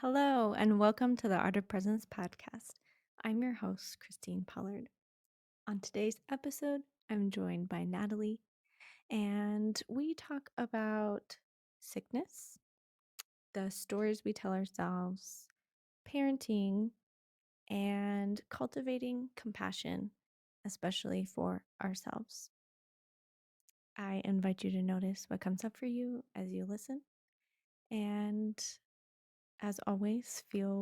Hello, and welcome to the Art of Presence podcast. I'm your host, Christine Pollard. On today's episode, I'm joined by Natalie, and we talk about sickness, the stories we tell ourselves, parenting, and cultivating compassion, especially for ourselves. I invite you to notice what comes up for you as you listen, and as always, feel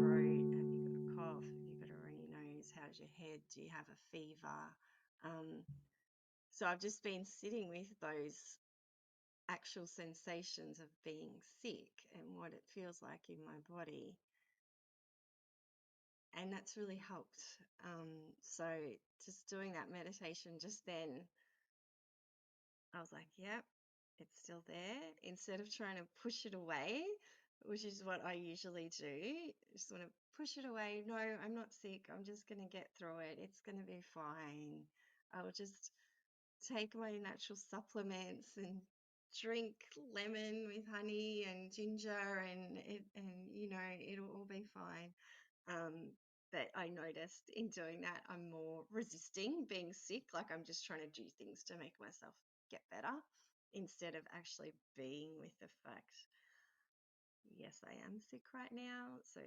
throat? Have you got a cough? Have you got a runny nose? How's your head? Do you have a fever? So I've just been sitting with those actual sensations of being sick and what it feels like in my body. And that's really helped. So just doing that meditation just then, I was like, yep, it's still there. Instead of trying to push it away, which is what I usually do, just want to push it away. No, I'm not sick. I'm just going to get through it. It's going to be fine. I'll just take my natural supplements and drink lemon with honey and ginger and it'll all be fine. But I noticed in doing that, I'm more resisting being sick. Like I'm just trying to do things to make myself get better instead of actually being with the fact, yes, I am sick right now. So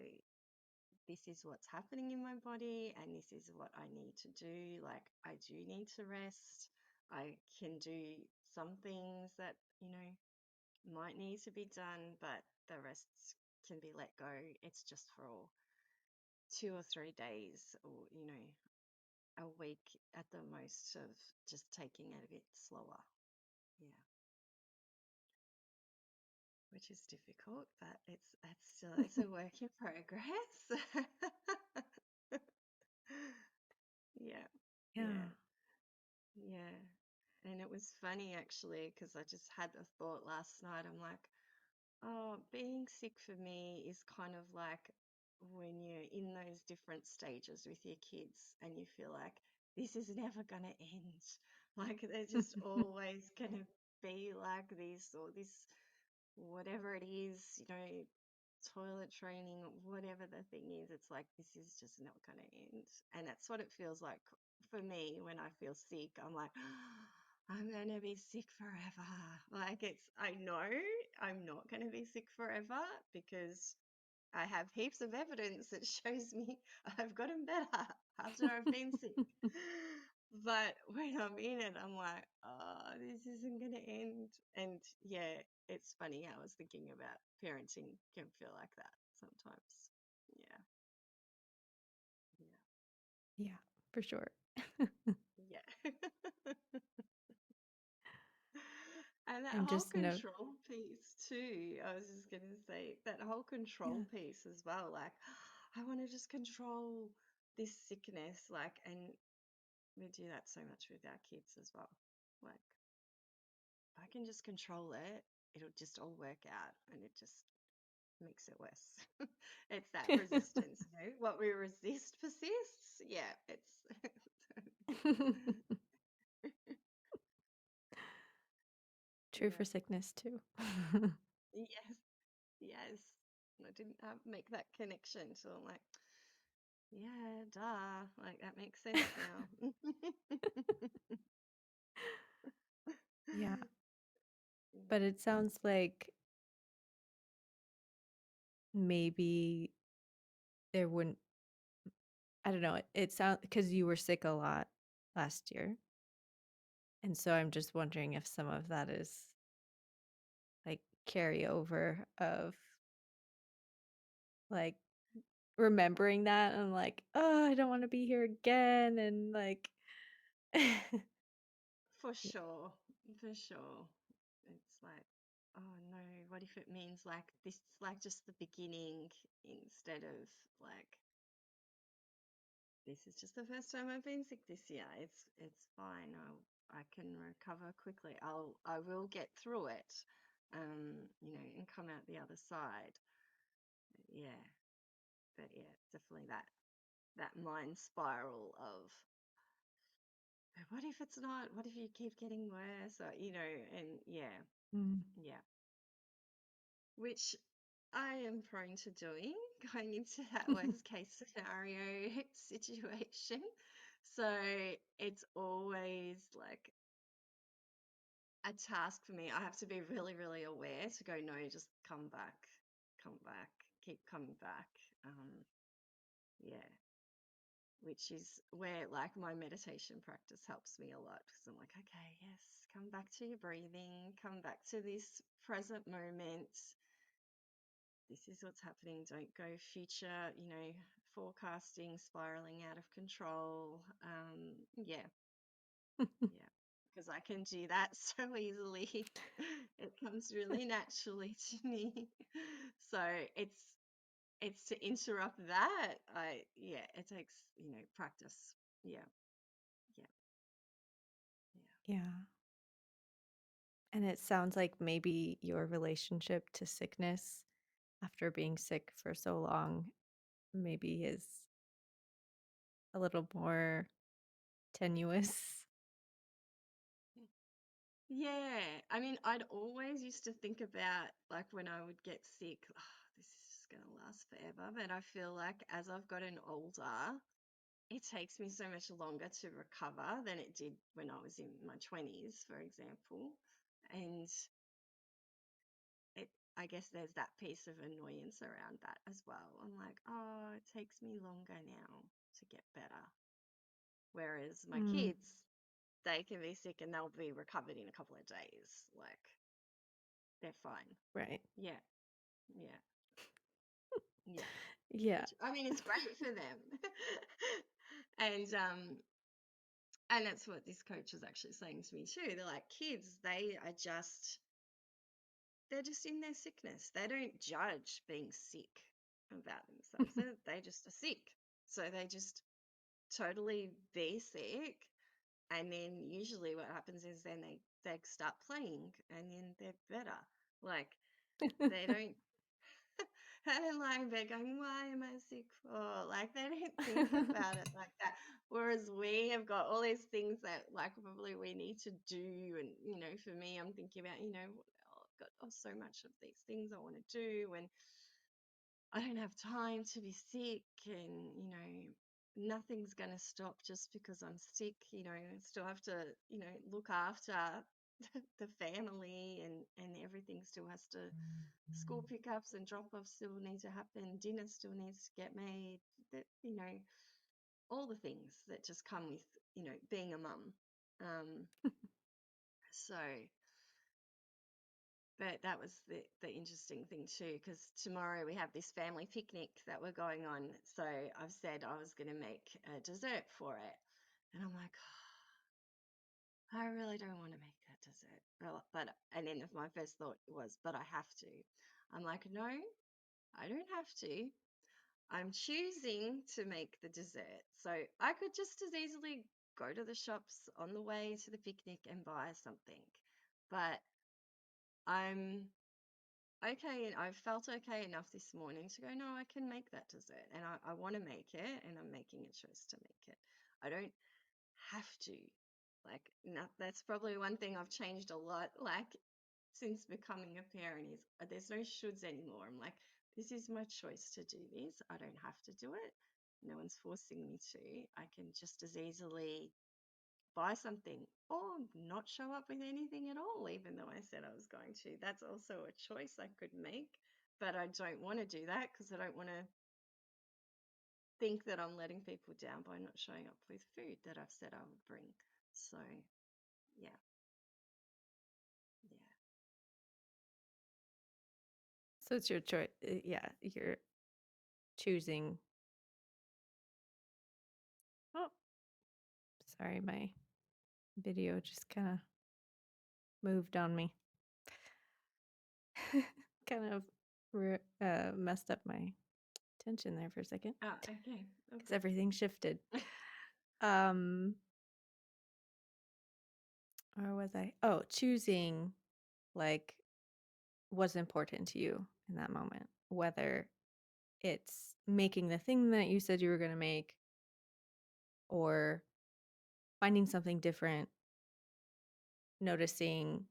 this is what's happening in my body and this is what I need to do. Like I do need to rest. I can do some things that, might need to be done, but the rest can be let go. It's just for 2 or 3 days or, a week at the most of just taking it a bit slower. Yeah, which is difficult, but it's a work in progress. Yeah, yeah. yeah, yeah. And it was funny actually because I just had a thought last night. I'm like, oh, being sick for me is kind of like when you're in those different stages with your kids and you feel like this is never going to end. Like they're just always going to be like this or this, whatever it is, toilet training, whatever the thing is. It's like this is just not going to end. And that's what it feels like for me when I feel sick. I'm like, I'm going to be sick forever. Like I know I'm not going to be sick forever because I have heaps of evidence that shows me I've gotten better after I've been sick. But when I'm in it, I'm like, oh, this isn't going to end. And yeah, it's funny. I was thinking about parenting can feel like that sometimes. Yeah, Yeah, for sure. yeah, yeah. And that I'm whole just note. control piece too, I was just going to say that whole Yeah. control piece as well. Like, I want to just control this sickness. Like, and we do that so much with our kids as well. Like, if I can just control it, it'll just all work out and it just makes it worse. It's that resistance, you know, what we resist persists. Yeah, it's, True for yeah, sickness too. yes, yes. I didn't make that connection. So I'm like, yeah, duh. Like that makes sense now. Yeah, but Yeah. it sounds like maybe there wouldn't, I don't know, it sounds because you were sick a lot last year. And so I'm just wondering if some of that is like carryover of like remembering that and like, oh, I don't want to be here again. And like, For yeah. sure. For sure. It's like, oh no, what if it means like this is like just the beginning instead of like this is just the first time I've been sick this year. It's fine. I can recover quickly. I will get through it. You know, and come out the other side. Yeah. But yeah, definitely that mind spiral of what if it's not? What if you keep getting worse? Or, you know, and yeah, Mm. yeah, which I am prone to doing, going into that worst case scenario situation. So it's always like a task for me. I have to be really, really aware to go, no, just come back, keep coming back. Um, yeah, which is where like my meditation practice helps me a lot because I'm like, okay, yes, come back to your breathing, come back to this present moment. This is what's happening. Don't go future, you know, forecasting, spiraling out of control. Yeah, yeah, because I can do that so easily. It comes really naturally to me. So it's to interrupt that. Yeah, it takes, you know, practice. Yeah, yeah, yeah. Yeah. And it sounds like maybe your relationship to sickness after being sick for so long maybe is a little more tenuous. Yeah, I mean, I'd always used to think about like when I would get sick, oh, this is just gonna last forever. But I feel like as I've gotten older, it takes me so much longer to recover than it did when I was in my 20s, for example. And it, I guess there's that piece of annoyance around that as well. I'm like, oh, it takes me longer now to get better. Whereas my Mm, kids, they can be sick and they'll be recovered in a couple of days. Like, they're fine. right. Yeah, yeah, yeah. Yeah. Which I mean, it's great for them. And and that's what this coach was actually saying to me too. They're like kids, they're just in their sickness. They don't judge being sick about themselves. They just are sick. So they just totally be sick. And then usually what happens is then they start playing and then they're better. Like they don't and then lying in bed going, why am I sick for? Like they don't think about it like that. Whereas we have got all these things that like probably we need to do. And, you know, for me, I'm thinking about, you know, I've got so much of these things I want to do and I don't have time to be sick and, you know, nothing's going to stop just because I'm sick. You know, I still have to, you know, look after. the family and everything still has to, school pickups and drop offs still need to happen, dinner still needs to get made, that, all the things that just come with, being a mum. Um, so, but that was the interesting thing too, because tomorrow we have this family picnic that we're going on. So I've said I was going to make a dessert for it. And I'm like, I really don't want to make that dessert. And then my first thought was, but I have to. I'm like, no, I don't have to. I'm choosing to make the dessert. So I could just as easily go to the shops on the way to the picnic and buy something. But I'm okay, and I felt okay enough this morning to go, no, I can make that dessert. And I want to make it, and I'm making a choice to make it. I don't have to. Like, no, that's probably one thing I've changed a lot. Like, since becoming a parent is there's no shoulds anymore. I'm like, this is my choice to do this. I don't have to do it. No one's forcing me to. I can just as easily buy something or not show up with anything at all, even though I said I was going to. That's also a choice I could make, but I don't want to do that because I don't want to think that I'm letting people down by not showing up with food that I've said I would bring. So, yeah, yeah. So it's your choice. Yeah, you're choosing. Oh, sorry, my video just kind of moved on me. Kind of messed up my attention there for a second Oh, okay. Oh, because good. everything shifted. Um, or was I? Oh, choosing like what's important to you in that moment, whether it's making the thing that you said you were going to make or finding something different, noticing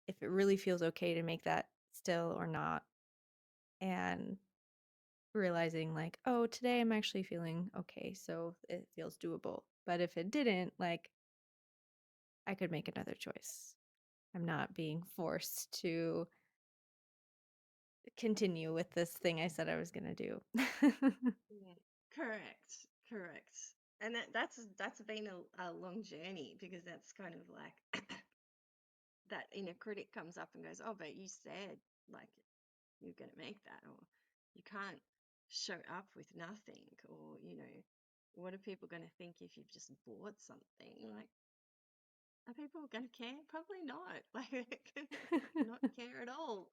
if it really feels okay to make that still or not, and realizing like, oh, today I'm actually feeling okay, so it feels doable. But if it didn't, like, I could make another choice. I'm not being forced to continue with this thing I said I was going to do. Yeah. Correct, correct. And that's been a long journey because that's kind of like that inner critic comes up and goes, "Oh, but you said like you're going to make that, or you can't show up with nothing, or what are people going to think if you've just bought something? Like, are people going to care? Probably not. Like, they're going to not care at all.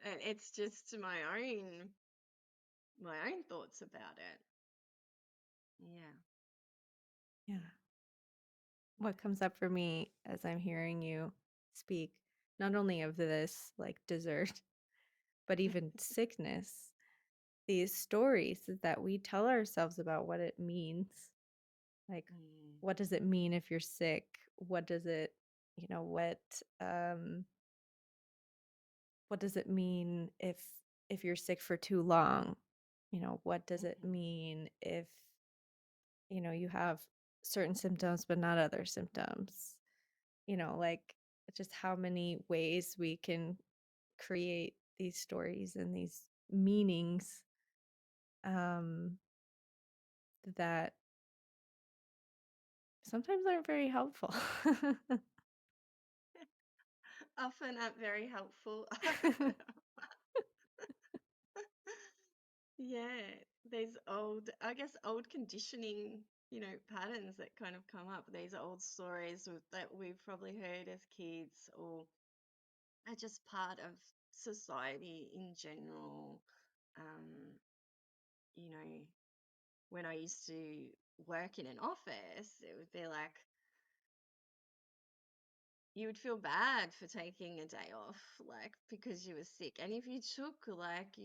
And it's just my own thoughts about it. Yeah. Yeah. What comes up for me as I'm hearing you speak, not only of this like dessert, but even sickness, these stories that we tell ourselves about what it means. Like, Mm, what does it mean if you're sick? What does it, you know, um what does it mean if you're sick for too long? You know, what does it mhm, mean if, you have certain symptoms but not other symptoms? Like just how many ways we can create these stories and these meanings um that sometimes aren't very helpful. often aren't very helpful. Yeah, there's I guess, old conditioning, patterns that kind of come up. These old stories that we've probably heard as kids, or are just part of society in general. Um, you know, when I used to work in an office, it would be like you would feel bad for taking a day off, like because you were sick. And if you took like,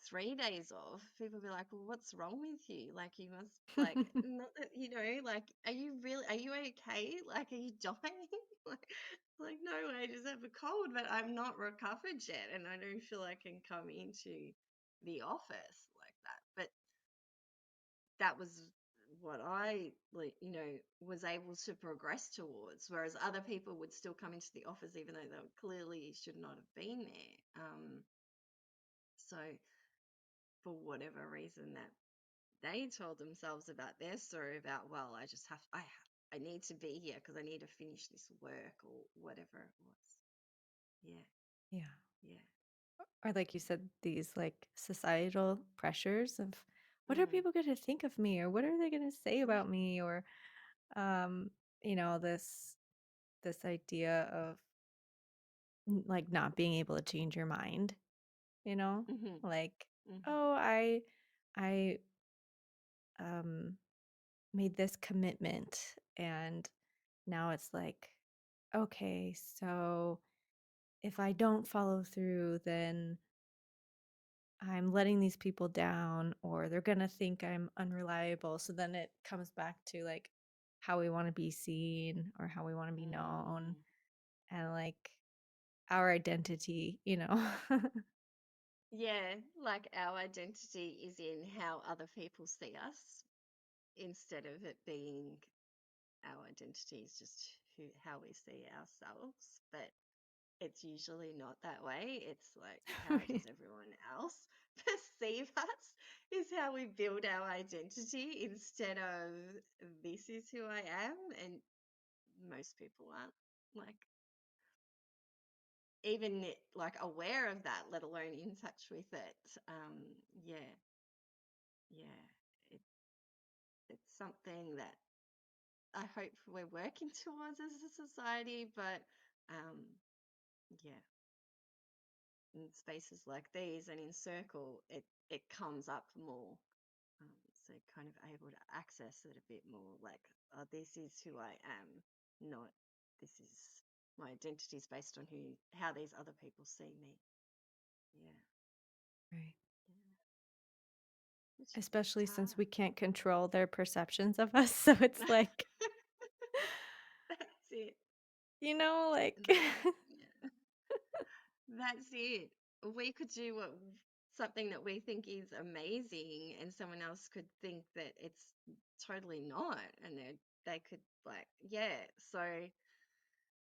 3 days off, people be like, well, what's wrong with you? Like, you must, like, not that, like, are you okay? Like, are you dying? like, no, I just have a cold, but I'm not recovered yet. And I don't feel I can come into the office like that. But that was what I like, was able to progress towards, whereas other people would still come into the office even though they clearly should not have been there. So for whatever reason that they told themselves about their story about, well, I need to be here because I need to finish this work or whatever it was. Yeah, Yeah. yeah. Or like you said, these like societal pressures of what are Mm, people going to think of me, or what are they going to say yeah. about me, or um, this idea of like not being able to change your mind, you know? Hmm. Like, Hmm. oh, I um made this commitment and now it's like, okay, so if I don't follow through, then I'm letting these people down or they're going to think I'm unreliable. So then it comes back to like how we want to be seen or how we want to be known Mm. and like our identity, you know? Yeah, like our identity is in how other people see us instead of it being our identity is just how we see ourselves. But it's usually not that way. It's like, how does Right. everyone else perceive us is how we build our identity instead of this is who I am. And most people aren't like even like aware of that, let alone in touch with it. Yeah, yeah. It, it's something that I hope we're working towards as a society, but yeah, in spaces like these and in circle, it comes up more. So kind of able to access it a bit more, like, oh, this is who I am, not this is my identity is based on how these other people see me. Yeah, Right. yeah, which is Especially since hard. we can't control their perceptions of us. So it's like, That's it. like, Yeah. That's it. We could do something that we think is amazing, and someone else could think that it's totally not, and they could like, yeah. So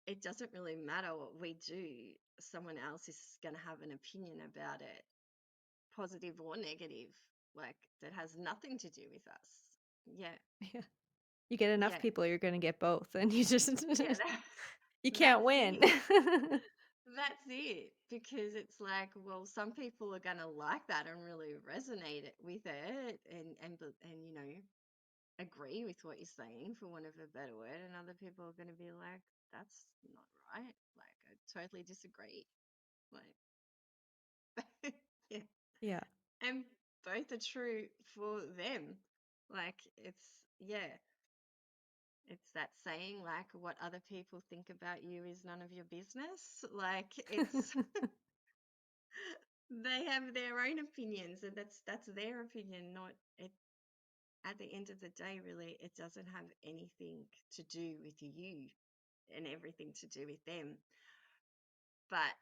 it doesn't really matter what we do. Someone else is going to have an opinion about it, positive or negative, like that has nothing to do with us. Yeah, yeah. You get enough yeah, people, you're going to get both. And you just, yeah. you can't That's win. it. That's it. Because it's like, well, some people are gonna like that and really resonate with it and agree with what you're saying for want of a better word, and other people are gonna be like, that's not right. Like I totally disagree. Like yeah. Yeah. And both are true for them. Like yeah, it's that saying like what other people think about you is none of your business. Like it's they have their own opinions and that's their opinion, not it. At the end of the day, really, it doesn't have anything to do with you and everything to do with them. But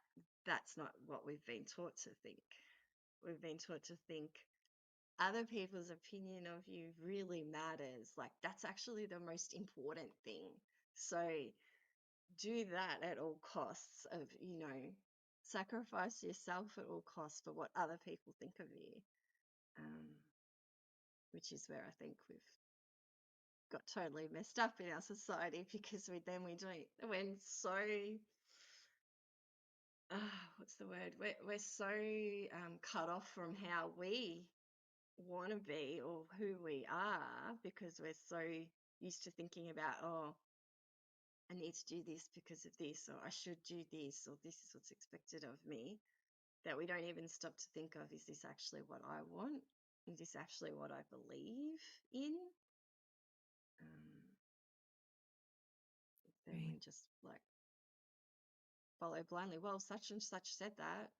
that's not what we've been taught to think. We've been taught to think other people's opinion of you really matters. Like that's actually the most important thing. So do that at all costs of, sacrifice yourself at all costs for what other people think of you. Um, which is where I think we've got totally messed up in our society because we don't we're so what's the word, we're so cut off from how we want to be or who we are because we're so used to thinking about, oh, I need to do this because of this, or I should do this, or this is what's expected of me, that we don't even stop to think of, is this actually what I want? Is this actually what I believe in? Um, then Right. we just like follow blindly. Well, such and such said that.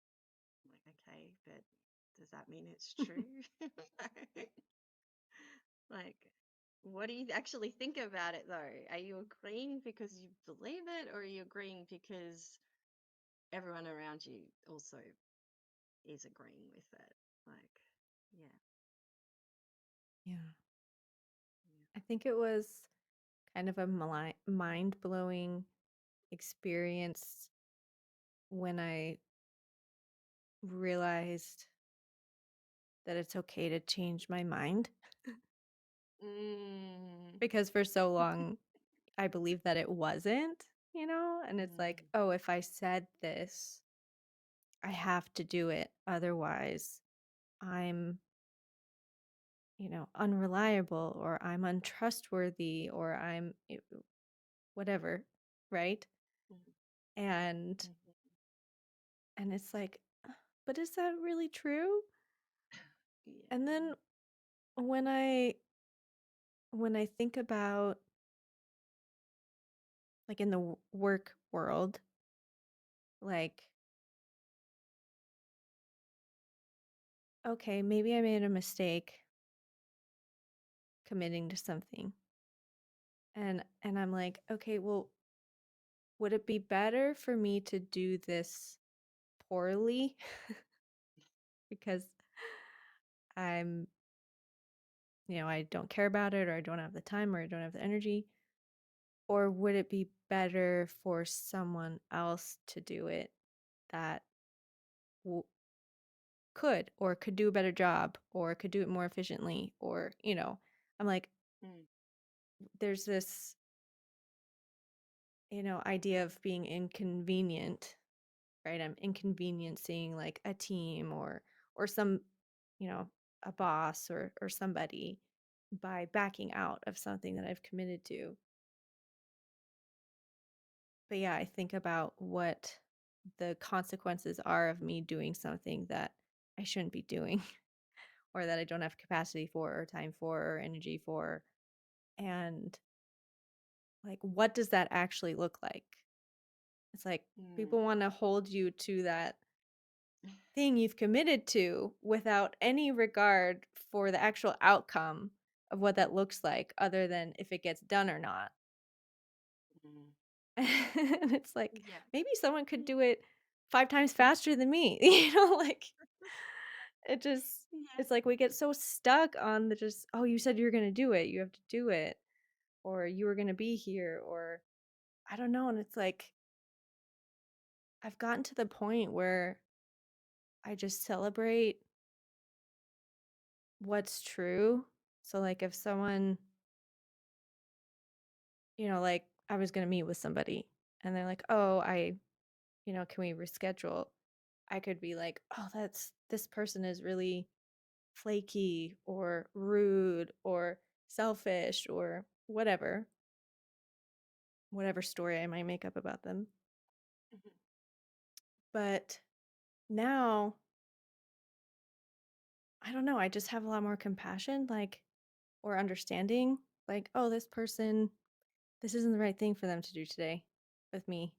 I'm like, okay, but does that mean it's true? Like, what do you actually think about it though? Are you agreeing because you believe it, or are you agreeing because everyone around you also is agreeing with it? Like, yeah, Yeah. think it was kind of a mind blowing experience when I realized that it's okay to change my mind Mm. because for so long I believed that it wasn't, and it's like, Mm. oh, if I said this, I have to do it. Otherwise, I'm, unreliable or I'm untrustworthy or whatever, right? Mhm. And Mhm. and it's like, but is that really true? And Yeah. then when I think about like in the work world, like, okay, maybe I made a mistake committing to something. And I'm like, okay, well, would it be better for me to do this poorly because I'm, I don't care about it or I don't have the time or I don't have the energy? Or would it be better for someone else to do it that w- could do a better job or could do it more efficiently or, I'm like, Mm. there's this, idea of being inconvenient, right? I'm inconveniencing like a team or some, you know, a boss or somebody by backing out of something that I've committed to. But yeah, I think about what the consequences are of me doing something that I shouldn't be doing or that I don't have capacity for or time for or energy for. And like, what does that actually look like? It's like Mm. people want to hold you to that thing you've committed to without any regard for the actual outcome of what that looks like, other than if it gets done or not. Mm. And it's like Yeah. maybe someone could Yeah. do it 5 times faster than me, like it just Yeah. it's like we get so stuck on the just, oh, you said you're gonna do it, you have to do it, or you were gonna be here, or I don't know. And it's like I've gotten to the point where I just celebrate what's true. So like if someone, like I was going to meet with somebody and they're like, "Oh, can we reschedule?" I could be like, "Oh, this person is really flaky or rude or selfish or whatever story I might make up about them." Mhm. But now, I don't know, I just have a lot more compassion, like, or understanding, like, "Oh, this isn't the right thing for them to do today with me."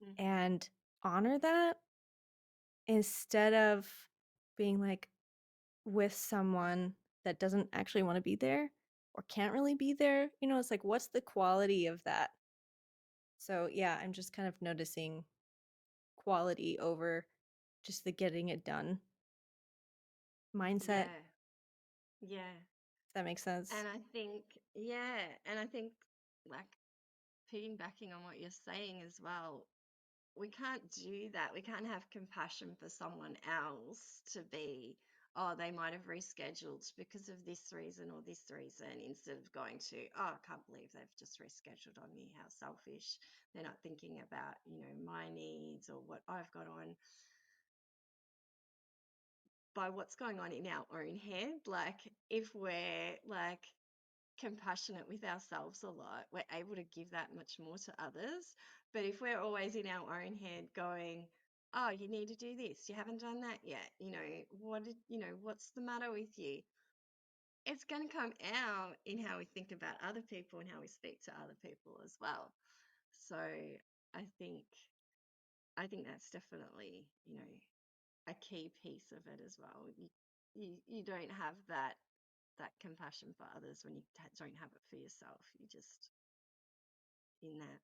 Mhm. And honor that instead of being like with someone that doesn't actually want to be there or can't really be there. It's like, what's the quality of that? So, yeah, I'm just kind of noticing quality over just the getting it done mindset, if Yeah. Yeah. that makes sense. And I think, yeah, and I think like piggybacking on what you're saying as well, we can't do that. We can't have compassion for someone else to be, oh, they might have rescheduled because of this reason or this reason, instead of going to, oh, I can't believe they've just rescheduled on me. How selfish. They're not thinking about, my needs or what I've got on by what's going on in our own head. Like, if we're like compassionate with ourselves a lot, we're able to give that much more to others. But if we're always in our own head going, oh, you need to do this, you haven't done that yet, what's the matter with you? It's going to come out in how we think about other people and how we speak to other people as well. So I think that's definitely, a key piece of it as well. You don't have that compassion for others when you don't have it for yourself. You just in that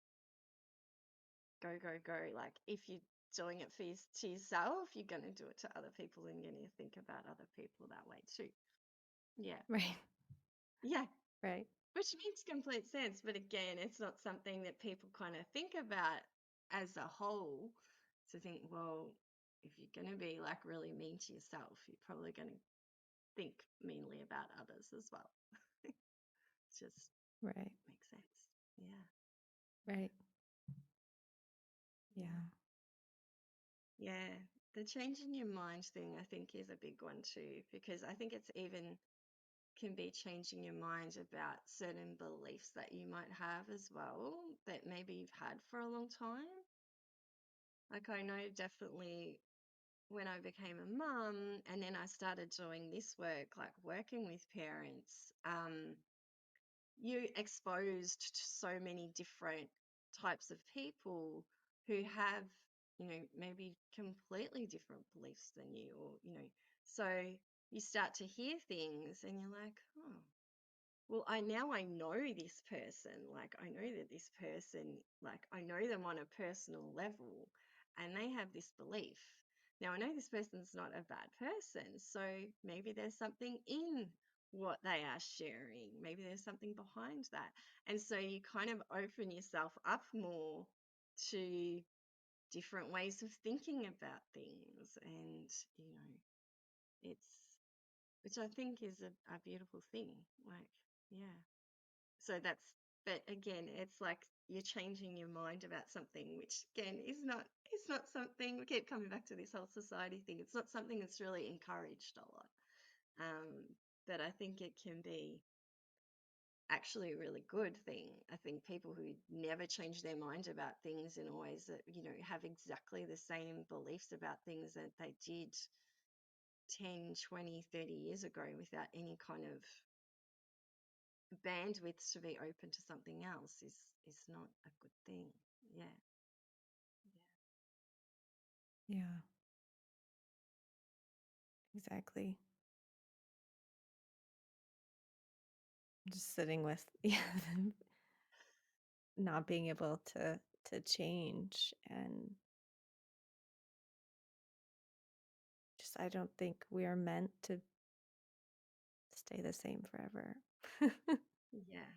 go, go, go. Like, if you're doing it to yourself, you're going to do it to other people and you're going to think about other people that way too. Yeah. Right. Yeah. Right. which makes complete sense. But again, it's not something that people kind of think about as a whole. To think, well, if you're going to be like really mean to yourself, you're probably going to think meanly about others as well. Just Right. makes sense. Yeah. Right. Yeah. Yeah. Yeah. The changing your mind thing, I think, is a big one too, because I think it's even can be changing your mind about certain beliefs that you might have as well that maybe you've had for a long time. Like, I know definitely when I became a mum and then I started doing this work, like working with parents, you're exposed to so many different types of people who have, maybe completely different beliefs than you, or, so you start to hear things and you're like, oh, well, I know this person. Like, I know that this person, like, I know them on a personal level, and they have this belief. Now, I know this person's not a bad person, so maybe there's something in what they are sharing. Maybe there's something behind that. And so you kind of open yourself up more to different ways of thinking about things. And, it's, which I think is a beautiful thing. Like, yeah. So but again, it's like you're changing your mind about something, which again is not something, we keep coming back to this whole society thing. It's not something that's really encouraged a lot. But I think it can be actually a really good thing. I think people who never change their mind about things and always, have exactly the same beliefs about things that they did 10, 20, 30 years ago without any kind of bandwidth to be open to something else is not a good thing. Yeah. Yeah. Exactly. Just sitting with yeah, not being able to change and just I don't think we are meant to stay the same forever. Yeah.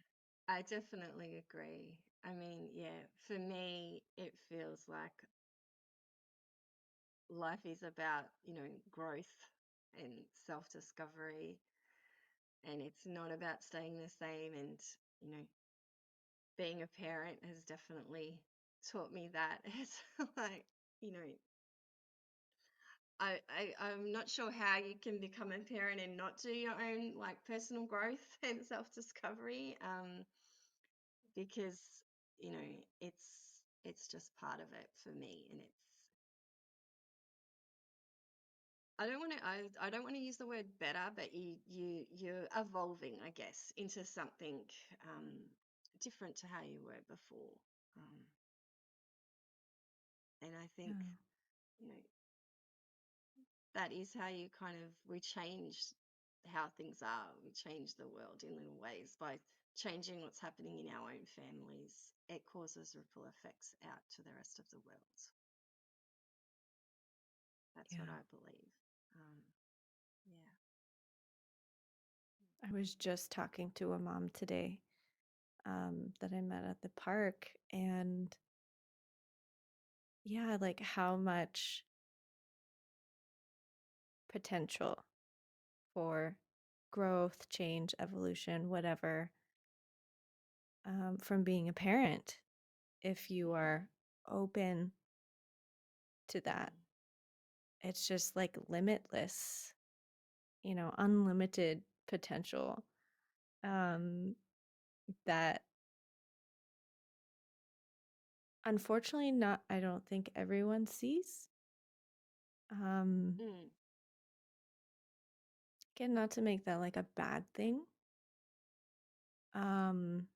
I definitely agree. I mean, yeah, for me, it feels like life is about, growth and self-discovery, and it's not about staying the same. And, you know, being a parent has definitely taught me that. It's like, you know, I'm not sure how you can become a parent and not do your own like personal growth and self-discovery, because you know it's just part of it for me, and it's I don't want to use the word better, but you're evolving, I guess, into something um, different to how you were before, um, and I think Yeah. you know that is how you kind of we change how things are. We change the world in little ways by changing what's happening in our own families. It causes ripple effects out to the rest of the world. That's what Yeah. I believe. Um, yeah. I was just talking to a mom today that I met at the park and yeah, like how much potential for growth, change, evolution, whatever, from being a parent if you Yeah. are open to that. Mm, It's just like limitless, unlimited potential um, that unfortunately not, I don't think everyone sees. Um, mm, Again, not to make that like a bad thing. Um,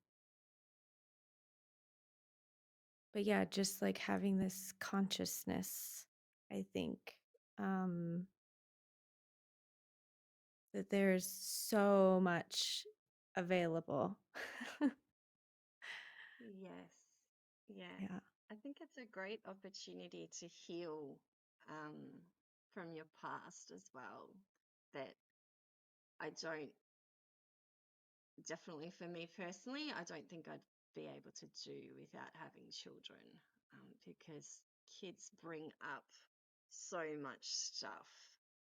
but yeah, just like having this consciousness, I think, um, that there's so much available. yes. Yeah. Yeah. I think it's a great opportunity to heal um, from your past as well. That I don't definitely for me personally, I don't think I'd be able to do without having children, because kids bring up so much stuff.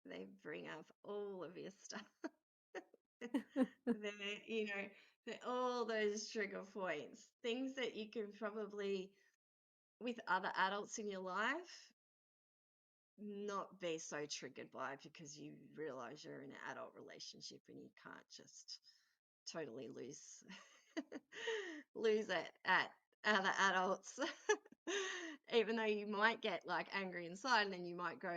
They bring up all of your stuff. They're, they're all those trigger points, things that you can probably, with other adults in your life, not be so triggered by because you realize you're in an adult relationship and you can't just totally lose it at other adults. Even though you might get like angry inside, and then you might go,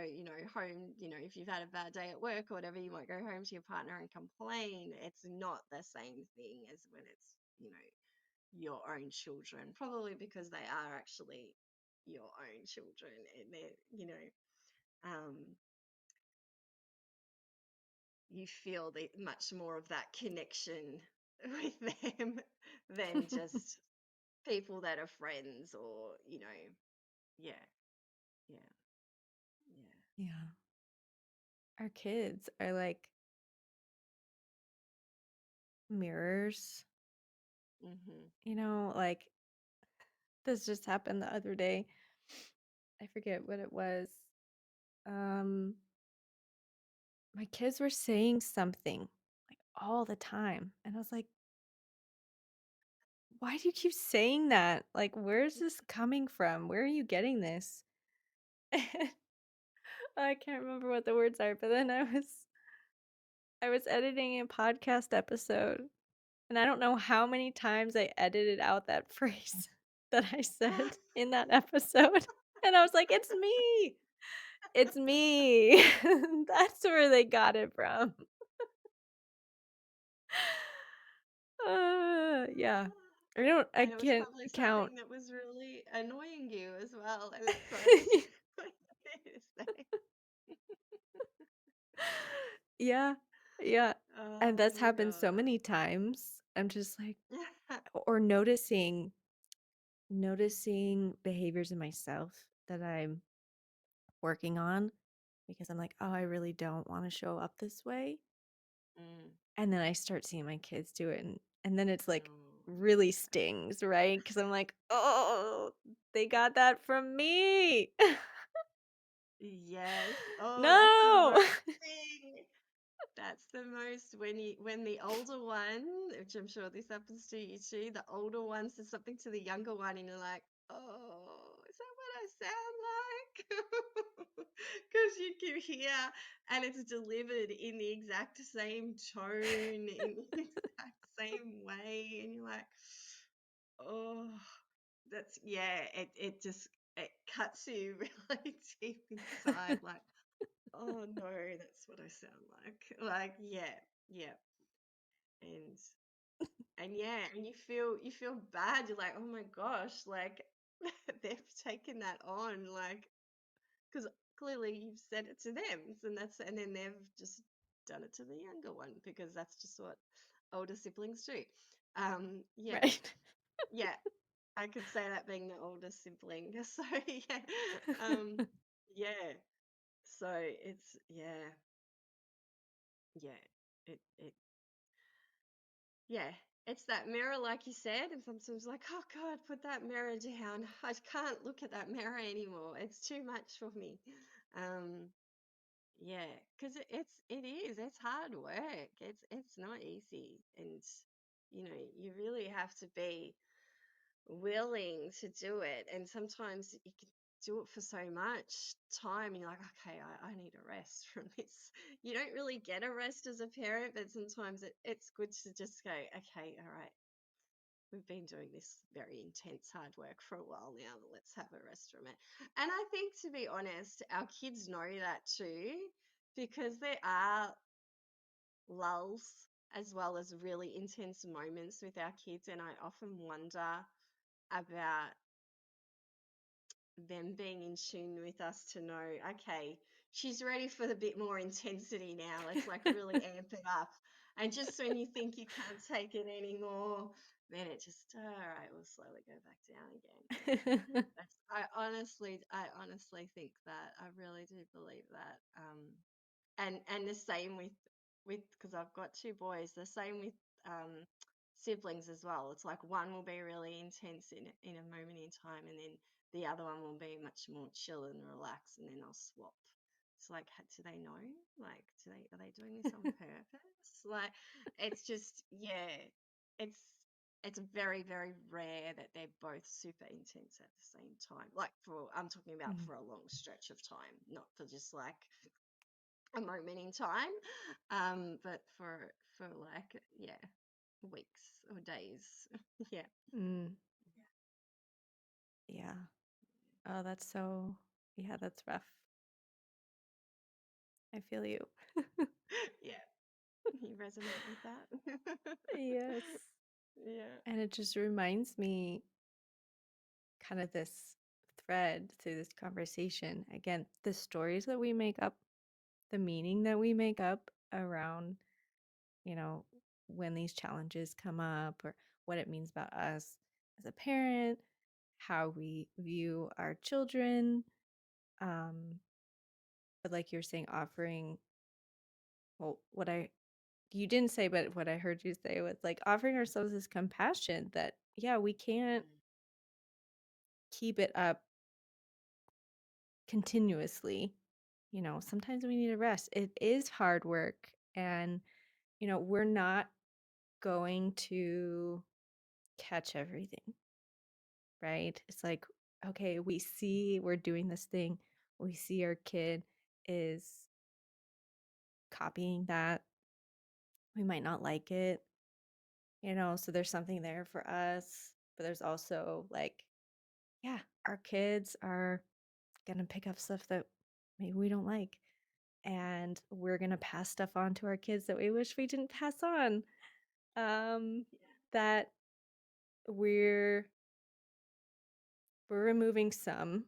home, if you've had a bad day at work or whatever, you might go home to your partner and complain. It's not the same thing as when it's, your own children, probably because they are actually your own children, and they're, um, you feel much more of that connection with them than just people that are friends, or, yeah, yeah, yeah. Yeah. Our kids are like mirrors, Hmm. like this just happened the other day. I forget what it was. Um, my kids were saying something like all the time. And I was like, why do you keep saying that? Like, where's this coming from? Where are you getting this? I can't remember what the words are, but then I was editing a podcast episode, and I don't know how many times I edited out that phrase that I said in that episode. And I was like, it's me. It's me. That's where they got it from. Yeah. I And it was can't probably count. something that was really annoying you as well, and that's why that's what you say. Yeah. Yeah. And Oh that's my happened so God. many times. I'm just like, or noticing behaviors in myself that I'm working on because I'm like, oh, I really don't want to show up this way. Mm. And then I start seeing my kids do it, and then it's like Oh, really stings, right? Because I'm like, oh, they got that from me. yes. Oh, that's the No. most thing. That's the most, when the older one, which I'm sure this happens to you too, the older one says something to the younger one, and you're like, oh, is that what I sound like? Because you can hear, and it's delivered in the exact same tone, in the exact same way, and you're like, oh, that's, yeah, it just, it cuts you really deep inside, like, oh no, that's what I sound like. Like, yeah, yeah. And yeah, and you feel bad. You're like, oh my gosh, like they've taken that on, like, because clearly you've said it to them, and then they've just done it to the younger one because that's just what older siblings do. Yeah, Right. yeah. I could say that being the older sibling. So yeah, um, yeah. So it's, yeah, yeah. It Yeah, it's that mirror, like you said, and sometimes like, oh God, put that mirror down. I can't look at that mirror anymore. It's too much for me. Um, yeah, because it's hard work. It's not easy, and you really have to be willing to do it. And sometimes you can do it for so much time, and you're like, okay, I need a rest from this. You don't really get a rest as a parent, but sometimes it's good to just go, okay, all right, we've been doing this very intense hard work for a while now. Let's have a rest from it. And I think, to be honest, our kids know that too, because there are lulls as well as really intense moments with our kids. And I often wonder about them being in tune with us to know, okay, she's ready for the bit more intensity now. Let's like really amp it up. And just when you think you can't take it anymore, then it just, all right, we'll slowly go back down again. And I honestly think that. I really do believe that. And the same with, because I've got two boys, the same with siblings as well. It's like one will be really intense in a moment in time, and then the other one will be much more chill and relaxed, and then they'll swap. It's like, do they know? Like, are they doing this on purpose? Like, it's just, yeah, it's it's very, very rare that they're both super intense at the same time. Like I'm talking about Mm. for a long stretch of time, not for just like a moment in time, but for like, yeah, weeks or days. Yeah. Mm. Yeah. Oh, that's so, yeah, that's rough. I feel you. Yeah. You resonate with that? Yes. Yeah. And it just reminds me kind of this thread through this conversation. Again, the stories that we make up, the meaning that we make up around, you know, when these challenges come up or what it means about us as a parent, how we view our children. Um, but like you're saying, offering, well, you didn't say, but what I heard you say was like offering ourselves this compassion that, yeah, we can't Mm, keep it up continuously. Sometimes we need a rest. It is hard work. And, we're not going to catch everything, right? It's like, okay, we see we're doing this thing. We see our kid is copying that. We might not like it, so there's something there for us. But there's also like, yeah, our kids are going to pick up stuff that maybe we don't like. And we're going to pass stuff on to our kids that we wish we didn't pass on. Um, that we're removing some,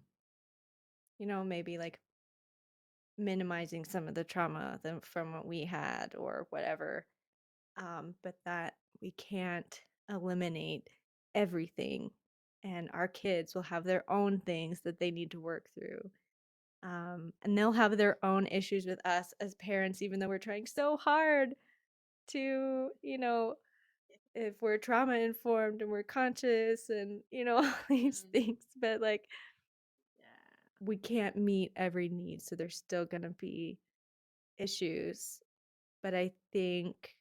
maybe like minimizing some of the trauma from what we had or whatever. But that we can't eliminate everything. And our kids will have their own things that they need to work through. And they'll have their own issues with us as parents, even though we're trying so hard to, if we're trauma informed and we're conscious and, all yeah. these things. But like, Yeah. we can't meet every need. So there's still going to be issues. But I think,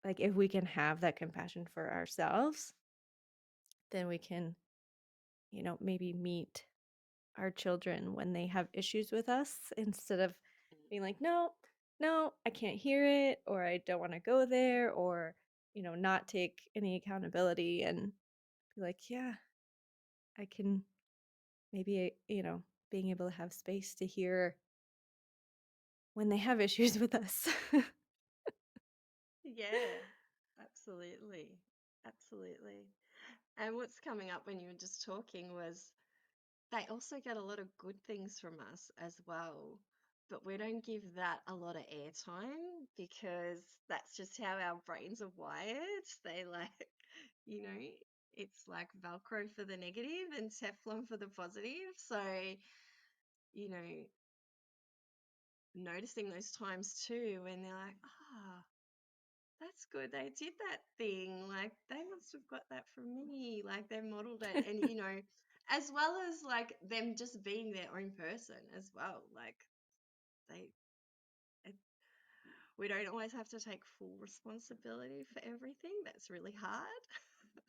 like, if we can have that compassion for ourselves, then we can, maybe meet our children when they have issues with us instead of being like, no, no, I can't hear it, or I don't want to go there, or, not take any accountability and be like, yeah, I can maybe, being able to have space to hear when they have issues with us. Yeah, absolutely. Absolutely. And what's coming up when you were just talking was they also get a lot of good things from us as well, but we don't give that a lot of airtime because that's just how our brains are wired. They like, you know, it's like Velcro for the negative and Teflon for the positive. So, you know, noticing those times too when they're like, ah, that's good. They did that thing. Like they must have got that from me. Like they modeled it. And, as well as like them just being their own person as well. Like they, it, we don't always have to take full responsibility for everything. That's really hard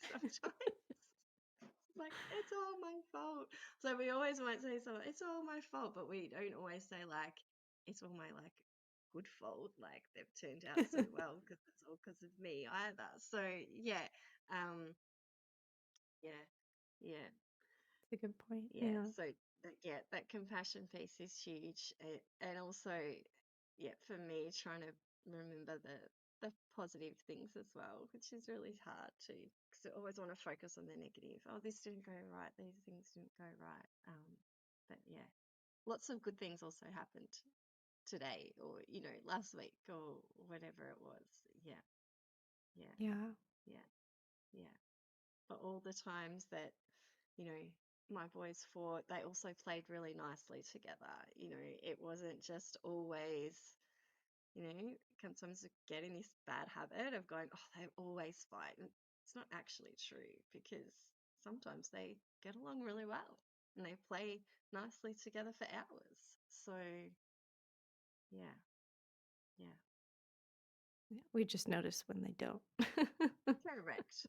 sometimes. Like it's all my fault. So we always might say something, it's all my fault, but we don't always say like it's all my like good fault. Like they've turned out so well because it's all because of me either. So yeah, um, yeah, yeah, That's a good point. yeah. Yeah. So that compassion piece is huge, and also yeah, for me trying to remember the positive things as well, which is really hard too, because I always want to focus on the negative. Oh, this didn't go right. These things didn't go right. But yeah, lots of good things also happened today, or last week, or whatever it was. Yeah, yeah, Yeah. yeah, yeah. But all the times that you know my boys fought, they also played really nicely together. It wasn't just always You know, sometimes we get in this bad habit of going, oh, they always fight. And it's not actually true because sometimes they get along really well and they play nicely together for hours. So, yeah, yeah, Yeah, we just notice when they don't. correct.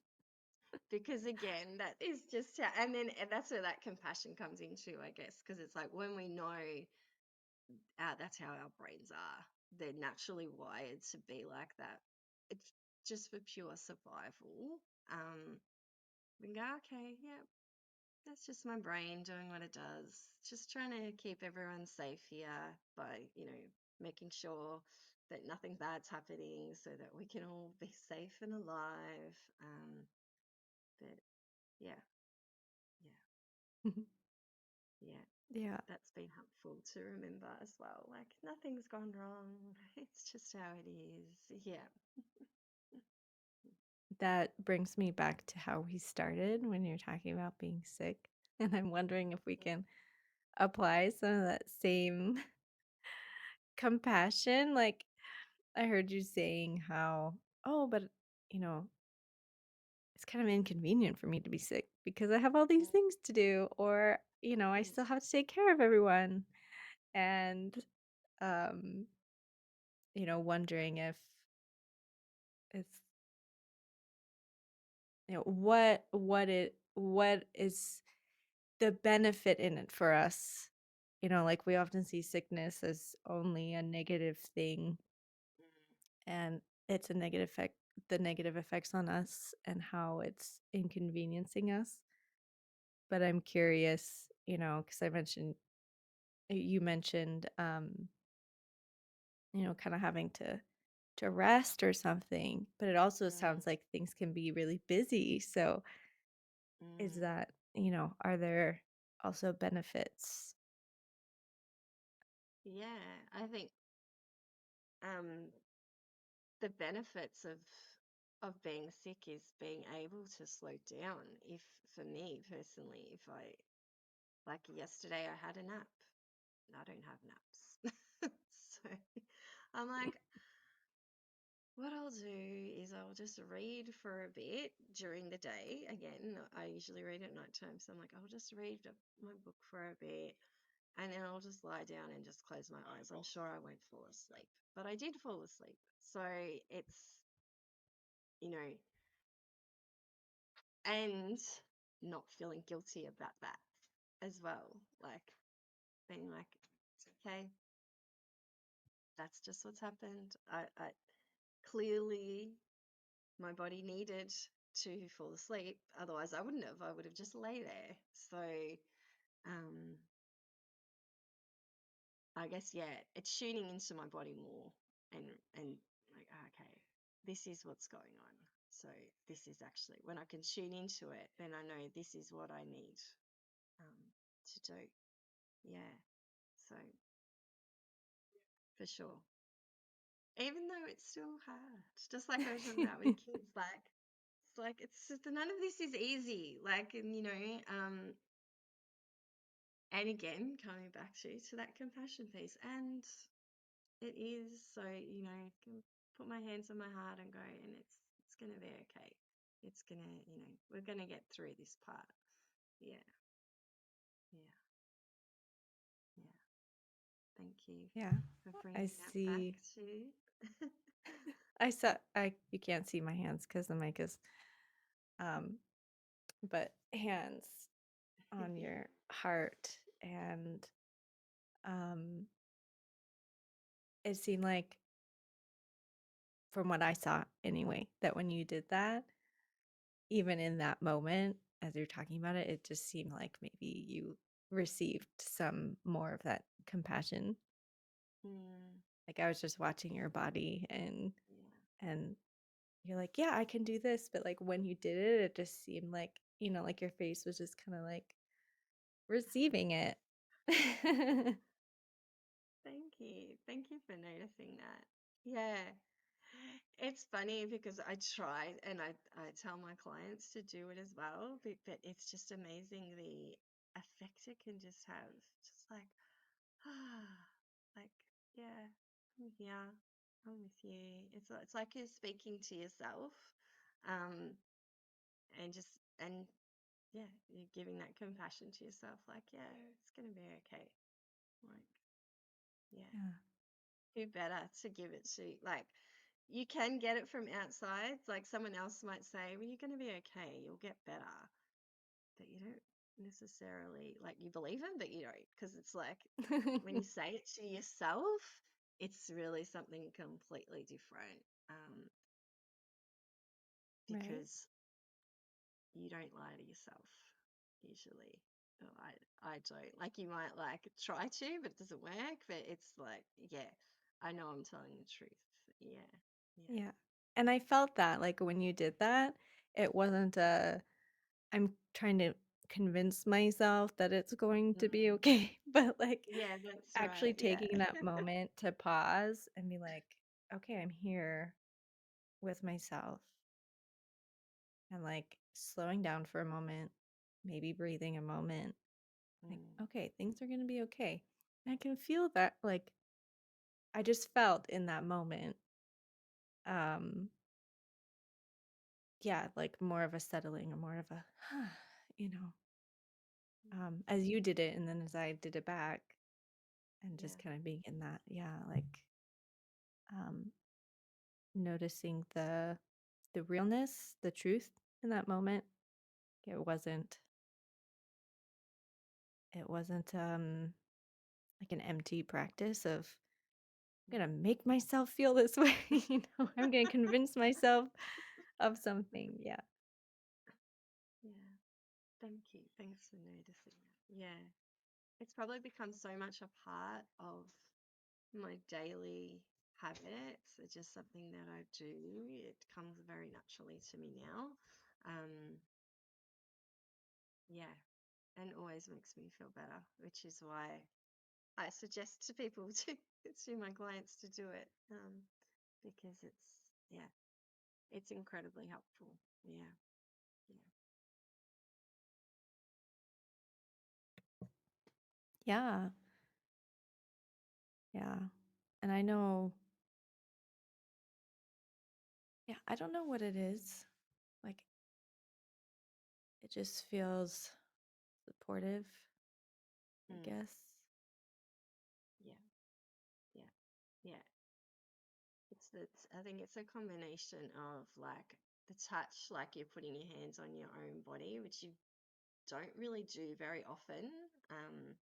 Because again, that is just how, and that's where that compassion comes into, I guess, because it's like when we know that's how our brains are. They're naturally wired to be like that. It's just for pure survival. We can go, okay, yeah, that's just my brain doing what it does. Just trying to keep everyone safe here by, making sure that nothing bad's happening so that we can all be safe and alive. But yeah, yeah, yeah. Yeah, That's been helpful to remember as well. Like, nothing's gone wrong. It's just how it is. Yeah. that brings me back to how we started when you're talking about being sick. And I'm wondering if we can apply some of that same compassion. Like, I heard you saying how, oh, but, you know, it's kind of inconvenient for me to be sick because I have all these Mm, things to do, or, I mm, still have to take care of everyone. And, um, wondering if it's, what is the benefit in it for us? Like we often see sickness as only a negative thing, and it's a negative effect, the negative effects on us and how it's inconveniencing us. But I'm curious, because you mentioned, kind of having to rest or something, but it also mm, sounds like things can be really busy. So is mm. that, are there also benefits? Yeah, I think um, the benefits of being sick is being able to slow down. If for me personally, if I like yesterday, I had a nap. I don't have naps, so I'm like, what I'll do is I'll just read for a bit during the day. Again, I usually read at nighttime, so I'm like, I'll just read my book for a bit and then I'll just lie down and just close my eyes. I'm sure I won't fall asleep, but I did fall asleep. So it's, you know, and not feeling guilty about that as well. Like being like, it's okay, that's just what's happened. I clearly my body needed to fall asleep. Otherwise, I wouldn't have. I would have just lay there. So, um, I guess yeah, it's tuning into my body more and like okay, this is what's going on. So this is actually when I can tune into it, then I know this is what I need um, to do. Yeah. So for sure. Even though it's still hard, just like I was talking about with kids, like it's like it's just, none of this is easy. Like, and and again, coming back to that compassion piece, and it is so I can put my hands on my heart and go, and it's gonna be okay. It's gonna, we're gonna get through this part. Yeah, yeah, yeah. Thank you Yeah, for I bringing that back see. to. I you can't see my hands because the mic is, um, but hands on your heart, and um, it seemed like, from what I saw anyway, that when you did that, even in that moment, as you're talking about it, it just seemed like maybe you received some more of that compassion. Mm, Like I was just watching your body, yeah. and you're like, yeah, I can do this. But like when you did it, it just seemed like, like your face was just kind of like receiving it. Thank you. Thank you for noticing that. Yeah. It's funny because I try and I tell my clients to do it as well, but it's just amazing the effect it can just have. Just like, ah, like, yeah, I'm here. I'm with you. It's like you're speaking to yourself, um, and just and yeah, you're giving that compassion to yourself. Like, yeah, it's gonna be okay. Like, yeah, Yeah. who better to give it to? Like, you can get it from outside. Like someone else might say, "Well, you're gonna be okay. You'll get better," but you don't necessarily like you believe it, but you don't because it's like when you say it to yourself, it's really something completely different. Right. Because you don't lie to yourself usually. Or I don't. Like you might like try to, but it doesn't work. But it's like, yeah, I know I'm telling the truth. Yeah, yeah. Yeah. And I felt that like when you did that, it wasn't a I'm trying to convince myself that it's going to be Mm. okay, but like Yeah, that's actually right. Yeah. taking that moment to pause and be like, okay, I'm here with myself and like slowing down for a moment, maybe breathing a moment, like, Mm. okay, things are going to be okay. And I can feel that, like, I just felt in that moment, um, yeah, like more of a settling or more of a, you know, Mm. as you did it and then as I did it back and just Yeah. kind of being in that, yeah, like um, noticing the realness, the truth in that moment. It wasn't it wasn't like an empty practice of I'm gonna Mm. make myself feel this way, I'm gonna convince myself of something. Yeah. Yeah. Thank you. Thanks for noticing that. Yeah. It's probably become so much a part of my daily habits. It's just something that I do. It comes very naturally to me now. Um, yeah, and always makes me feel better, which is why I suggest to people to my clients to do it. Because yeah, it's incredibly helpful. Yeah, yeah. Yeah. Yeah. And I know, yeah, I don't know what it is. Like it just feels supportive, I Mm, guess. yeah, yeah, yeah. I think it's a combination of like the touch, like you're putting your hands on your own body, which you don't really do very often. Um,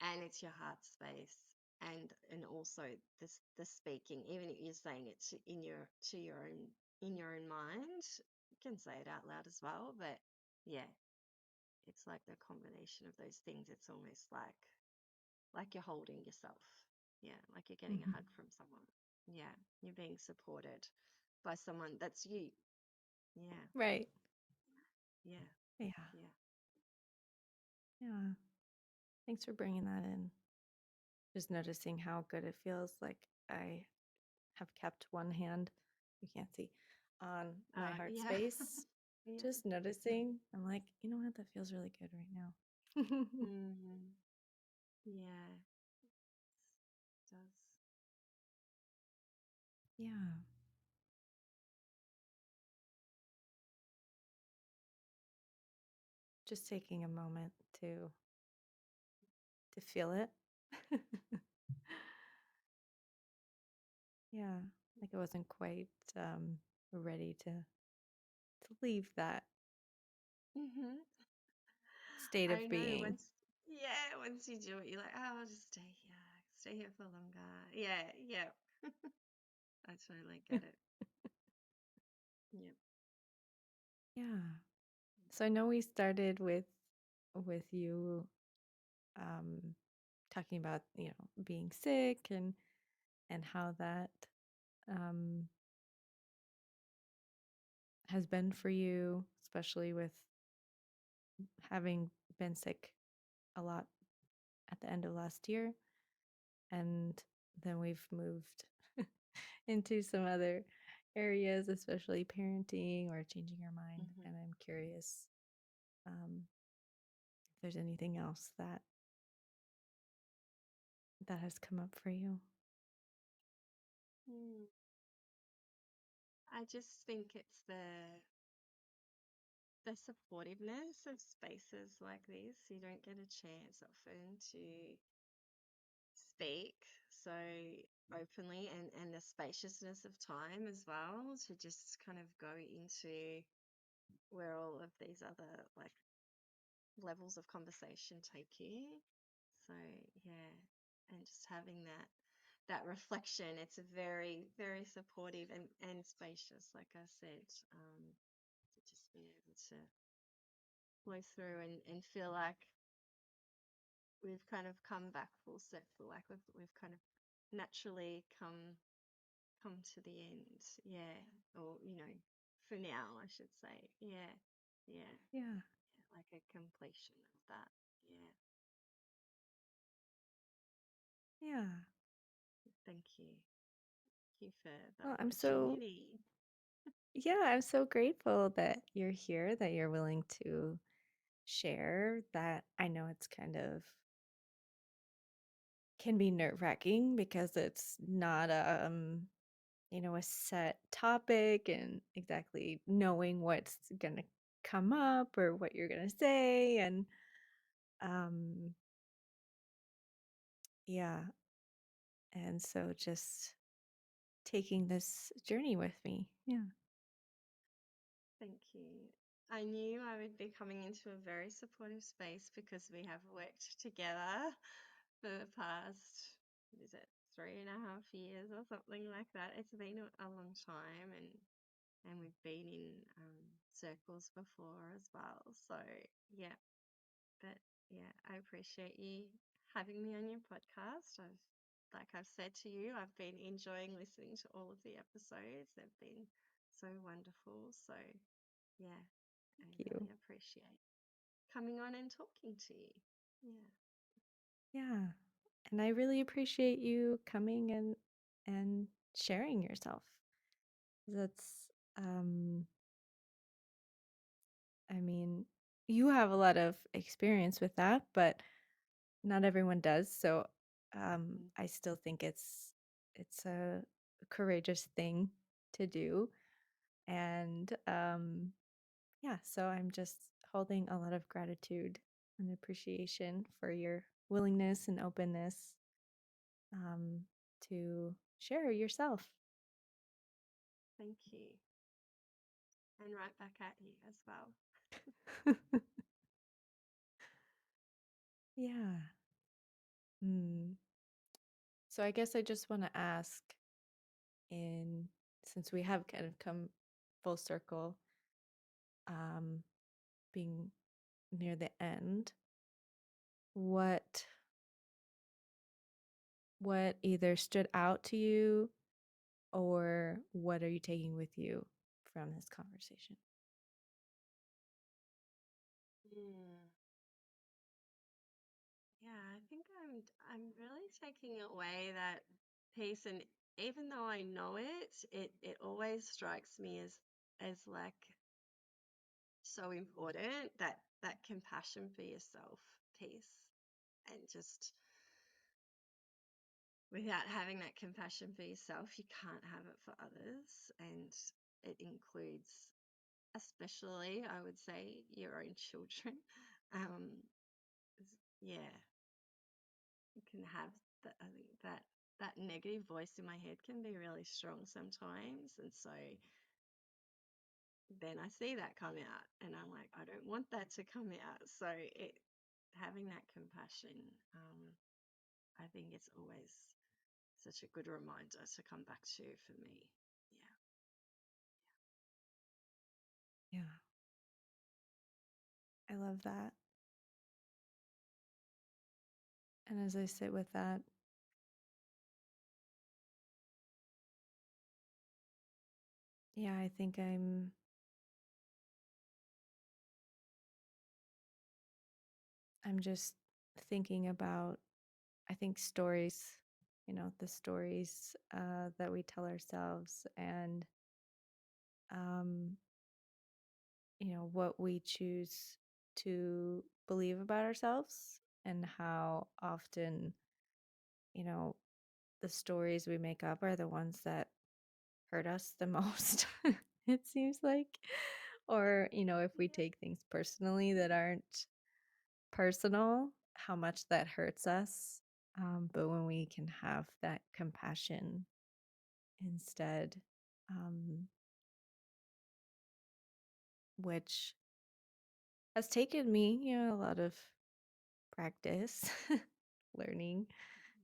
and it's your heart space. And also the speaking, even if you're saying it to your own in your own mind, you can say it out loud as well. But yeah, it's like the combination of those things. It's almost like you're holding yourself. Yeah, like you're getting a Hmm. hug from someone. Yeah, you're being supported by someone that's you. Yeah, Right. yeah, Yeah. yeah. Yeah. Thanks for bringing that in. Just noticing how good it feels. Like I have kept one hand, you can't see, on my heart Yeah, space. yeah. Just noticing. I'm like, you know what? That feels really good right now. Mm, yeah, it does. Yeah. Just taking a moment to feel it. Yeah. Like I wasn't quite ready to leave that Hmm. state I of know being. once you do it, you're like, oh, I'll just stay here for longer. Yeah, yeah. I totally get it. Yep. Yeah. So I know we started with you um talking about, being sick and how that um has been for you, especially with having been sick a lot at the end of last year. And then we've moved into some other areas, especially parenting or changing our mind. Hmm. And I'm curious if there's anything else that has come up for you. I just think it's the supportiveness of spaces like this. You don't get a chance often to speak so openly, and the spaciousness of time as well to just kind of go into where all of these other like levels of conversation take you. So yeah, and just having that reflection, it's a very, very supportive and spacious, like I said, to just be able to flow through and feel like we've kind of come back full circle, like we've kind of naturally come to the end. Yeah. Or, for now, I should say. Yeah. Yeah. Yeah. Yeah. Like a completion of that. Yeah. Yeah. Thank you. Thank you for the Well, opportunity. I'm so grateful that you're here, that you're willing to share that. I know it's kind of can be nerve-wracking because it's not a set topic and exactly knowing what's going to come up or what you're going to say and um yeah, and so just taking this journey with me. Yeah. Thank you. I knew I would be coming into a very supportive space because we have worked together for the past, what is it, 3.5 years or something like that. It's been a long time, and we've been in circles before as well. So yeah, but yeah, I appreciate you having me on your podcast. Like I've said to you, I've been enjoying listening to all of the episodes. They've been so wonderful. So yeah, I Thank you. really appreciate coming on and talking to you. Yeah, Yeah. And I really appreciate you coming and sharing yourself. That's um I mean, you have a lot of experience with that, but not everyone does. So mm, I still think it's a courageous thing to do. And yeah, so I'm just holding a lot of gratitude and appreciation for your willingness and openness um, to share yourself. thank you. And right back at you as well. Yeah. Mm. So I guess I just want to ask in since we have kind of come full circle, um, being near the end, what what either stood out to you or what are you taking with you from this conversation? Mm. Yeah, I think I'm really taking away that piece, and even though I know it, it always strikes me as like so important, that compassion for yourself piece, and just without having that compassion for yourself, you can't have it for others, and it includes, especially, I would say, your own children. Um, yeah, you can have that. I think that negative voice in my head can be really strong sometimes, and so then I see that come out, and I'm like, I don't want that to come out. So it having that compassion, I think it's always such a good reminder to come back to for me. Yeah. Yeah, I love that. And as I sit with that, yeah, I think I'm just thinking about I think stories, the stories that we tell ourselves and um, what we choose to believe about ourselves and how often, you know, the stories we make up are the ones that hurt us the most, it seems like. Or, if we Yeah. take things personally that aren't personal, how much that hurts us. But when we can have that compassion instead, um, which has taken me, a lot of practice, learning,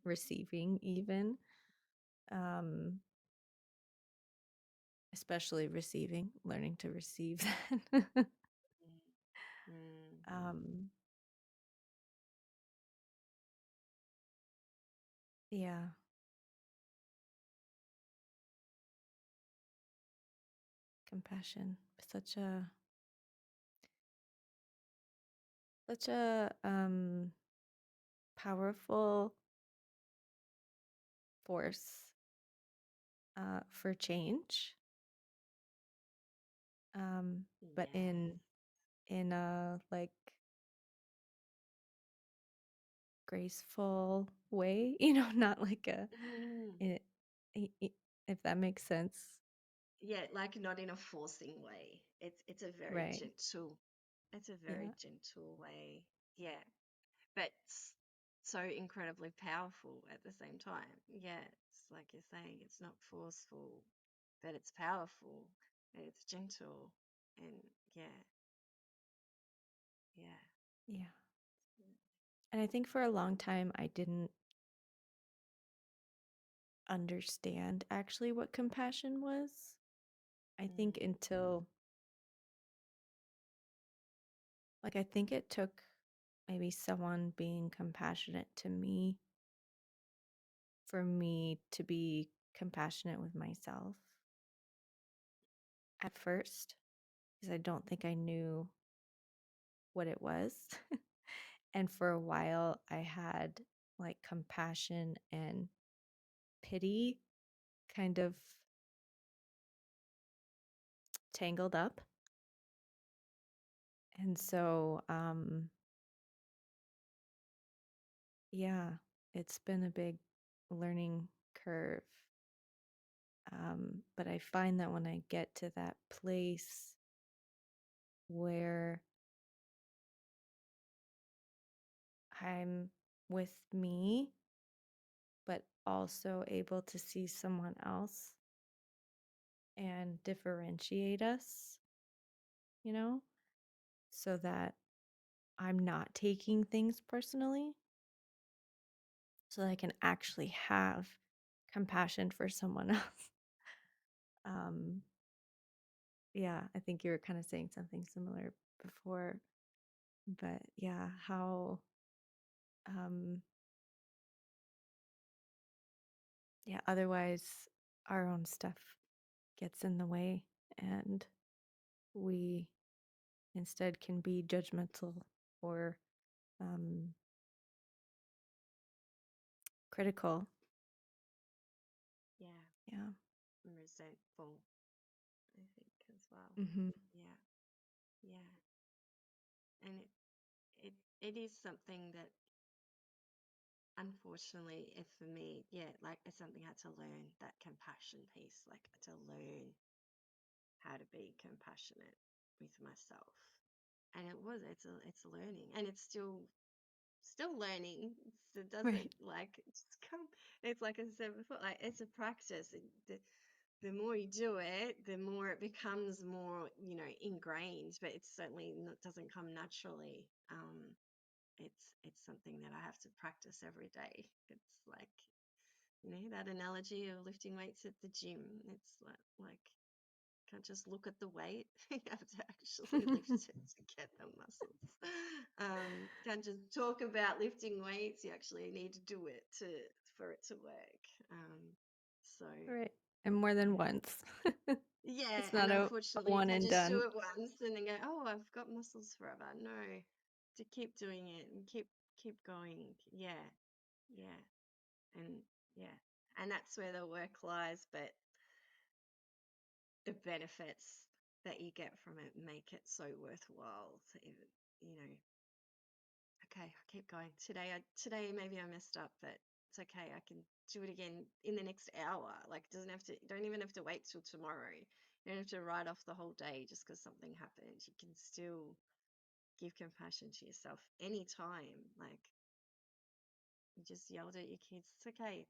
receiving, even, um, especially receiving, learning to receive that. Mm. Mm. um, yeah, compassion, such a powerful force for change, but Yes. in a like graceful way, not like Mm. i- i- if that makes sense. Yeah, like not in a forcing way. It's a very Right. gentle, it's a very Yeah. gentle way. Yeah, but so incredibly powerful at the same time. Yeah, it's like you're saying, it's not forceful, but it's powerful and it's gentle. And yeah, yeah. Yeah. And I think for a long time I didn't understand actually what compassion was. I think Mm. I think it took maybe someone being compassionate to me for me to be compassionate with myself at first, because I don't think I knew what it was. And for a while, I had like compassion and pity kind of tangled up. And so, yeah, it's been a big learning curve. But I find that when I get to that place where I'm with me, but also able to see someone else and differentiate us, you know, so that I'm not taking things personally, so that I can actually have compassion for someone else. Um, yeah, I think you were kind of saying something similar before, but yeah, how, um, yeah, otherwise our own stuff gets in the way and we instead can be judgmental or um, critical. Yeah, Yeah. and resentful, I think as well. Hmm. Yeah, yeah. And it is something that unfortunately, if for me, yeah, like it's something I had to learn that compassion piece, like to learn how to be compassionate with myself. And it's learning and it's still learning. It doesn't Right. like just come. It's like I said before, like it's a practice. The more you do it, the more it becomes more, ingrained. But it certainly doesn't come naturally. It's something that I have to practice every day. It's like that analogy of lifting weights at the gym. It's like can't just look at the weight. You have to actually lift it to get the muscles. Can't just talk about lifting weights. You actually need to do it for it to work. So Right. And more than yeah, once. yeah. It's And not a unfortunately, you one can't and just do done. it once and then go, "Oh, I've got muscles forever." No, to keep doing it and keep going. Yeah, yeah, and yeah, and that's where the work lies. But the benefits that you get from it make it so worthwhile to even, you know, okay, I keep going. Today maybe I messed up, but it's okay. do it again in the next hour. Like, it doesn't have to, don't even have to wait till tomorrow. You don't have to write off the whole day just because something happened. You can still give compassion to yourself anytime. Like, you just yelled at your kids, it's okay.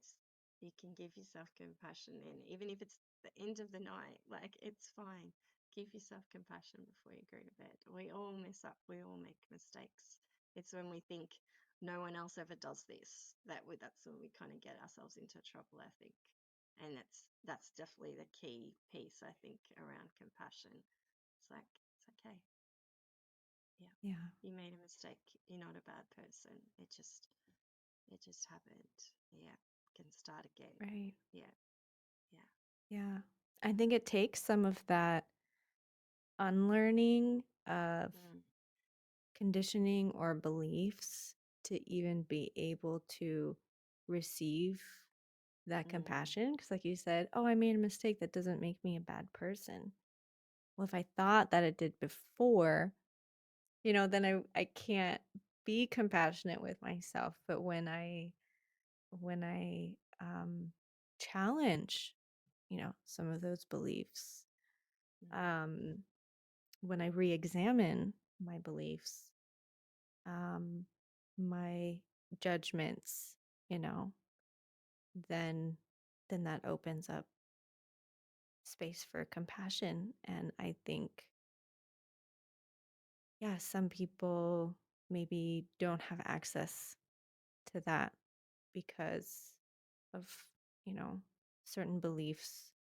You can give yourself compassion then, even if it's the end of the night. Like, it's fine. Give yourself compassion before you go to bed. We all mess up. We all make mistakes. It's when we think no one else ever does this that's when we kind of get ourselves into trouble, I think. And that's definitely the key piece, I think, around compassion. It's like, it's okay. Yeah, Yeah. you made a mistake. You're not a bad person. It just happened. Yeah. Can start again. Right. Yeah. Yeah. Yeah. I think it takes some of that unlearning of Mm, conditioning or beliefs to even be able to receive that mm, compassion. Because, like you said, oh, I made a mistake. That doesn't make me a bad person. Well, if I thought that it did before, then I can't be compassionate with myself. But when I challenge, some of those beliefs, mm. um, when I re-examine my beliefs, um, my judgments, you know, then then that opens up space for compassion. And I think, yeah, some people maybe don't have access to that because of, you know, certain beliefs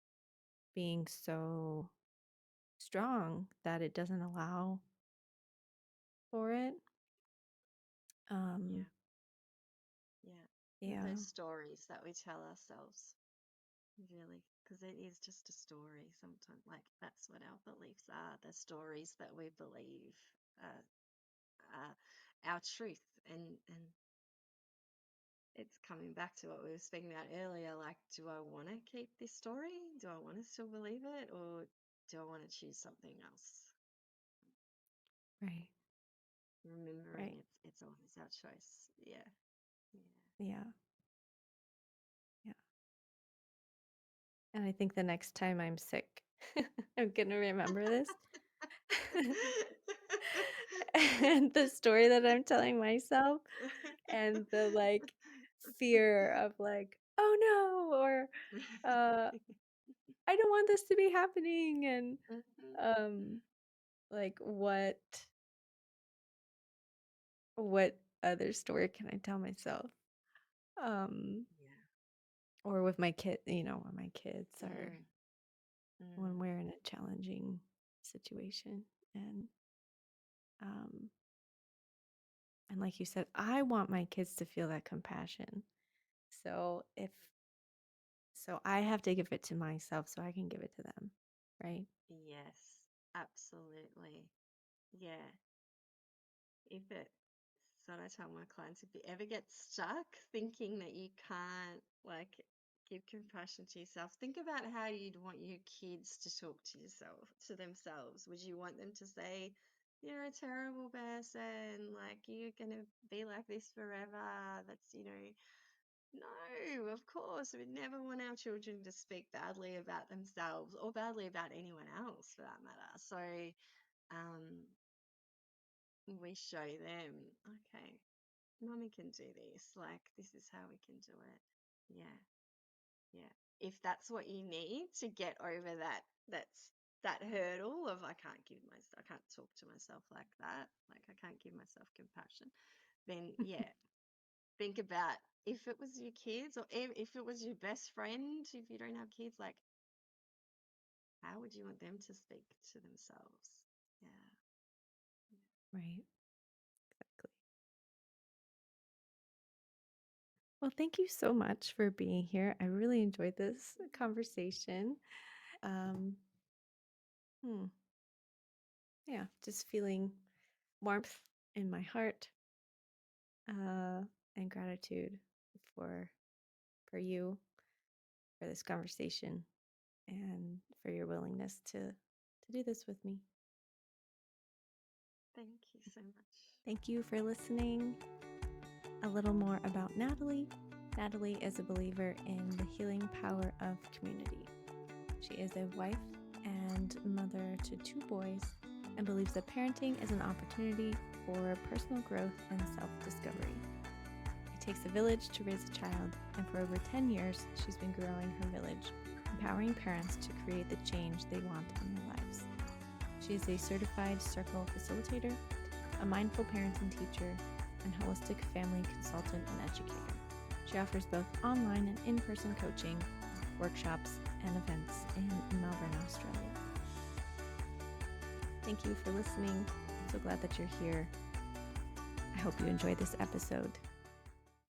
being so strong that it doesn't allow for it. Yeah. Um, Yeah. yeah, Those stories that we tell ourselves, really, because it is just a story sometimes. Like, that's what our beliefs are, the stories that we believe uh, are our truth. And it's coming back to what we were speaking about earlier. Like, do I want to keep this story? Do I want to still believe it? Or do I want to choose something else? right, Remembering right. it's always our choice. Yeah. Yeah. Yeah, yeah. And I think the next time I'm sick, I'm going to remember this. And the story that I'm telling myself and the like fear of like, oh no, or uh I don't want this to be happening, and Mhm. um like what other story can I tell myself? Um Yeah. or with my kid, when my kids are Mm, when mm. we're in a challenging situation, um and like you said, I want my kids to feel that compassion. So I have to give it to myself so I can give it to them, right? Yes, absolutely. Yeah. If it, so I tell my clients, if you ever get stuck thinking that you can't like give compassion to yourself, think about how you'd want your kids to talk to yourself, to themselves. Would you want them to say, you're a terrible person, like you're gonna be like this forever? No, of course. We never want our children to speak badly about themselves or badly about anyone else for that matter. So um, we show them, okay, mommy can do this. Like, this is how we can do it. Yeah, yeah. If that's what you need to get over that hurdle of I can't talk to myself like that. Like, I can't give myself compassion. Then yeah, think about if it was your kids or if it was your best friend, if you don't have kids, like how would you want them to speak to themselves? Yeah. Right. Exactly. Well, thank you so much for being here. I really enjoyed this conversation. Um, hmm, yeah, just feeling warmth in my heart, uh, and gratitude for for you, for this conversation, and for your willingness to do this with me. Thank you so much. Thank you for listening. A little more about Natalie. Natalie is a believer in the healing power of community. She is a wife and mother to 2 boys and believes that parenting is an opportunity for personal growth and self-discovery. It takes a village to raise a child, and for over 10 years, she's been growing her village, empowering parents to create the change they want in their lives. She is a certified circle facilitator, a mindful parenting teacher, and holistic family consultant and educator. She offers both online and in-person coaching, workshops, and events in Melbourne, Australia. Thank you for listening. I'm so glad that you're here. I hope you enjoyed this episode.